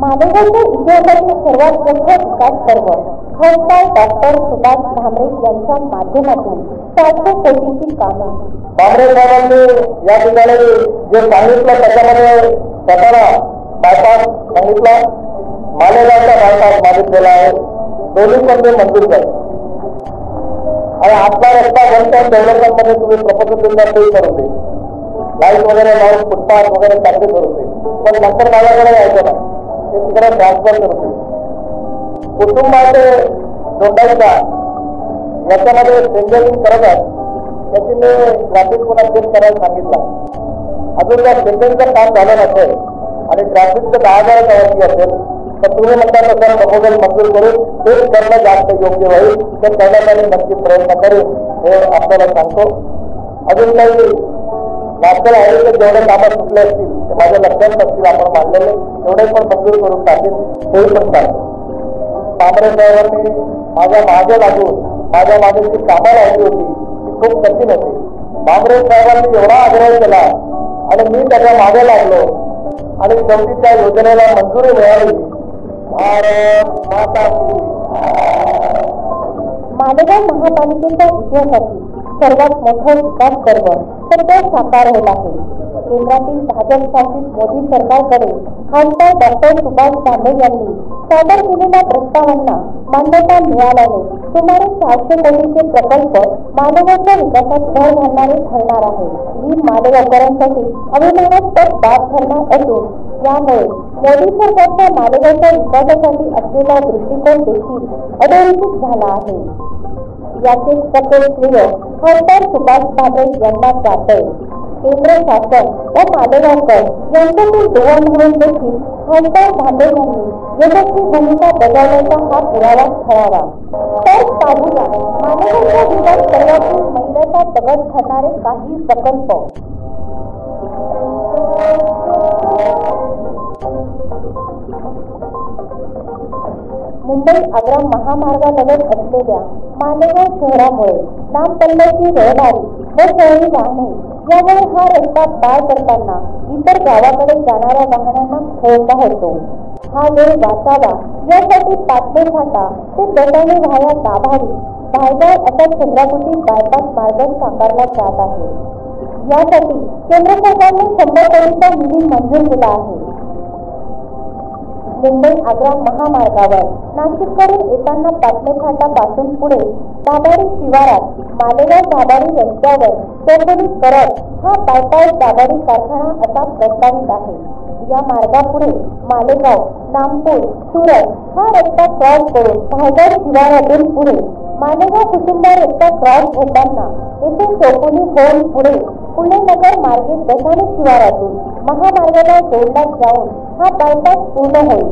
मालेगावच्या इतिहासातील सर्वात मोठा विकास पर्व खासदार डॉक्टर सुभाष भामरे यांच्या माध्यमातून 400 कोटींची कामे. भामरे साहेबांनी या ठिकाणी जे सांगितलं त्याच्यामध्ये स्वतःला बायपास सांगितला, मालेगावचा बायपास मागितलेला आहे, दोन्ही पण ते मंजूर झाले आणि आपला रस्ता वनटाईम डेव्हलपमेंटमध्ये तुम्ही प्रपोजल दिला तेही करून दे, लाईट वगैरे लावून फुटपाथ वगैरे चांगले करून दे, पण नंतर माझ्याकडे यायचं नाही, ते तिकडे ट्रान्सफर करून दे. कुटुंबाचे जोडायचा याच्यामध्ये सेंजरिंग करत आहे, त्याची मी ट्रॅफिक पुन्हा चेक करायला सांगितलं. अजून त्या सेंजरिंगचं काम झालं नसेल आणि ट्रॅफिकचं 10,000 वरती असेल तर तुम्ही म्हणता तसं प्रपोजल मंजूर करून तेच करणं जास्त योग्य होईल. ते करण्यासाठी नक्की प्रयत्न करेल हे आपल्याला सांगतो. अजून काही नॅशनल हायवेचे जेवढे कामं सुटले असतील ते माझ्या लक्षात नसतील आपण मांडलेले तेवढे पण मंजूर करून टाकेल तेही पण सांगतो. भामरे साहेबांनी माझ्या मागे लागून माझ्या मागे जी कामं राहिली होती ती खूप कठीण होती. भामरे साहेबांनी एवढा आग्रह केला आणि मी त्याच्या मागे लागलो आणि शेवटी त्या योजनेला मंजुरी मिळाली. भारत माता की. मालेगाव महापालिकेच्या इतिहासातील सर्वात मोठा विकास पर्व सध्या साकार होत आहे. केंद्रातील भाजप शासित मोदी सरकारकडे खासदार डॉक्टर सुभाष भामरे यांनी सादर केलेल्या प्रस्तावांना मान्यता मिळाल्याने सुमारे 400 कोटींचे प्रकल्प मालेगावच्या विकासात भर घालणारे ठरणार आहे. ही मालेगावकरांसाठी अभिमानास्पद बाब ठरणार असून यामुळे मोदी सरकारच्या मालेगावच्या विकासासाठी असलेला दृष्टिकोन देखील अधोरेखित झाला आहे. याचे सकल श्रेय खासदार सुभाष भामरे यांना जाते. केंद्र शासन व मालेगावकर यांच्यातील दुवा म्हणून देखील खासदार भामरे यांनी यशस्वी भूमिका बजावल्याचा हा पुरावा ठरावा. तर पाहूया मालेगावच्या विकास पर्वातील महिलाचा दगड ठरणारे काही प्रकल्प. मुंबई आग्रा महामार्गालगत असलेल्या मालेगाव शहरामुळे लांब पल्ल्याची रहदारी व शहरी वाहने यामुळे हा रस्ता पार करताना इतर गावाकडे जाणाऱ्या वाहनांना खोळंबा होतो. हा वेळ वाचावा यासाठी पाटणे फाटा ते दटाणे व्हाया दाभाडी भायगाव असा चंद्राकृती बायपास मार्ग साकारला जात आहे. यासाठी केंद्र सरकारने 100 कोटींचा निधी मंजूर केला आहे. मुंबई आग्रा महामार्गावर नाशिककडून येताना पाटणे फाटापासून पुढे दाभाडी शिवारात मालेगाव दाभाडी रस्त्यावर चौकडी करत हा बायपास दाभाडी कारखाना असा प्रस्तावित आहे. या मार्गापुढे मालेगाव नामपूर सुरत हा रस्ता क्रॉस करून भायगाव शिवारातून पुढे मालेगाव कुसुंबा रस्ता क्रॉस होताना येथे चौकोनी होऊन पुढे पुणेनगर मार्गे दसाणे शिवारातून महामार्गाला जोडला जाऊन हा बायपास पूर्ण होईल.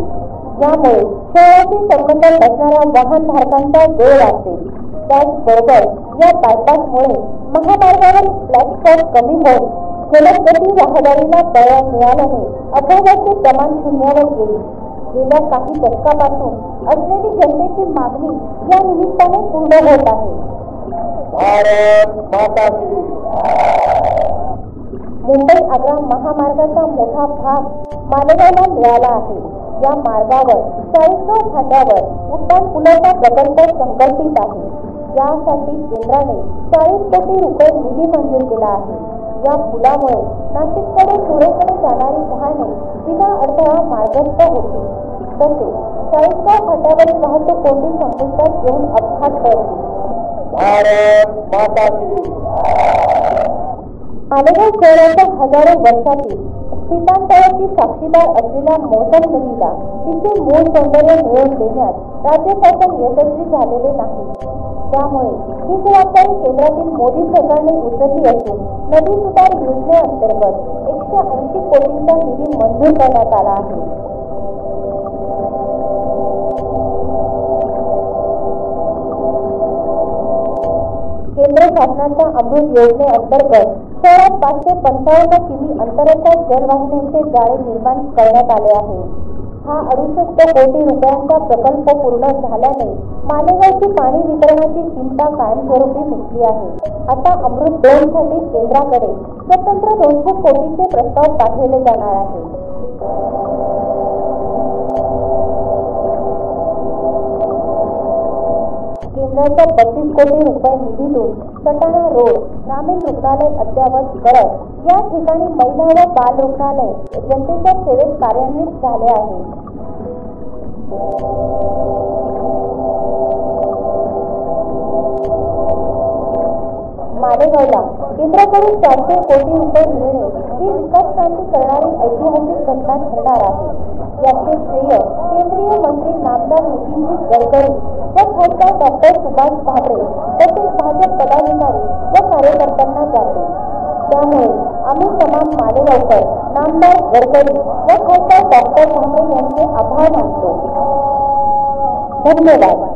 यामुळे शहराशी संबंध असणाऱ्या वाहनधारकांचा वेळ वाचेल. त्याचबरोबर या बायपासमुळे महामार्गावर ब्लॅक स्पॉट कमी होऊन जलदगती रहदारीला पर्याय मिळाल्याने अपघाताचे प्रमाण शून्यावर येईल. गेल्या काही दशकापासून असलेली जनतेची मागणी या निमित्ताने पूर्ण होत आहे. भारत माता की. मुंबई आग्रा महामार्गाचा मोठा भाग मालेगावला मिळाला आहे. या मार्गावर 40गाव फाट्यावर उड्डाण पुलाचा प्रकल्प संकल्पित आहे. यासाठी केंद्राने 40 कोटी रुपये निधी मंजूर केला आहे. या पुलामुळे नाशिककडे पुढेकडे जाणारी वाहने विना अडथळा मार्गस्थ होतील. तसेच 40गाव फाट्यावरील वाहतूक कोंडी संपुष्टात येऊन अपघात टळतील. भारत माता की. मालेगाव शहराच्या हजारो वर्षातील स्थितांतराची साक्षीदार असलेल्या मोसम नदीला तिचे मूळ सौंदर्य मिळवून देण्यात राज्य शासन यशस्वी झालेले नाही. त्यामुळे ही जबाबदारी केंद्रातील मोदी सरकारने उचलली असून नदी सुधार योजनेअंतर्गत 180 कोटींचा निधी मंजूर करण्यात आला आहे. केंद्र शासनाच्या अमृत योजनेअंतर्गत शहरात 555 किमी अंतराच्या जलवाहिन्यांचे जाळे निर्माण करण्यात आले आहे. हा 68 कोटी रुपयांचा प्रकल्प पूर्ण झाल्याने मालेगावची पाणी वितरणाची चिंता कायमस्वरूपी मिटली आहे. आता अमृत 2 साठी केंद्राकडे स्वतंत्र 200 कोटींचे प्रस्ताव पाठवले जाणार आहे. केंद्राच्या 32 कोटी रुपये निधीतून सटाणा रोड ग्रामीण रुग्णालय अद्ययावत करत या ठिकाणी महिला व बाल रुग्णालय जनतेच्या सेवेत कार्यान्वित झाले आहे. मालेगावला केंद्राकडून 400 कोटी रुपये मिळणे ही विकास क्रांती करणारी ऐतिहासिक घटना ठरणार आहे. याचे श्रेय केंद्रीय मंत्री नामदार नितीनजी गडकरी व खासदार डॉक्टर सुभाष भामरे तसेच भाजप पदाधिकारी व कार्यकर्त्यांना जाते. त्यामुळे आम्ही तमाम मालेगावकर नामदार गडकरी व खासदार डॉक्टर भामरे यांचे आभार मानतो. धन्यवाद.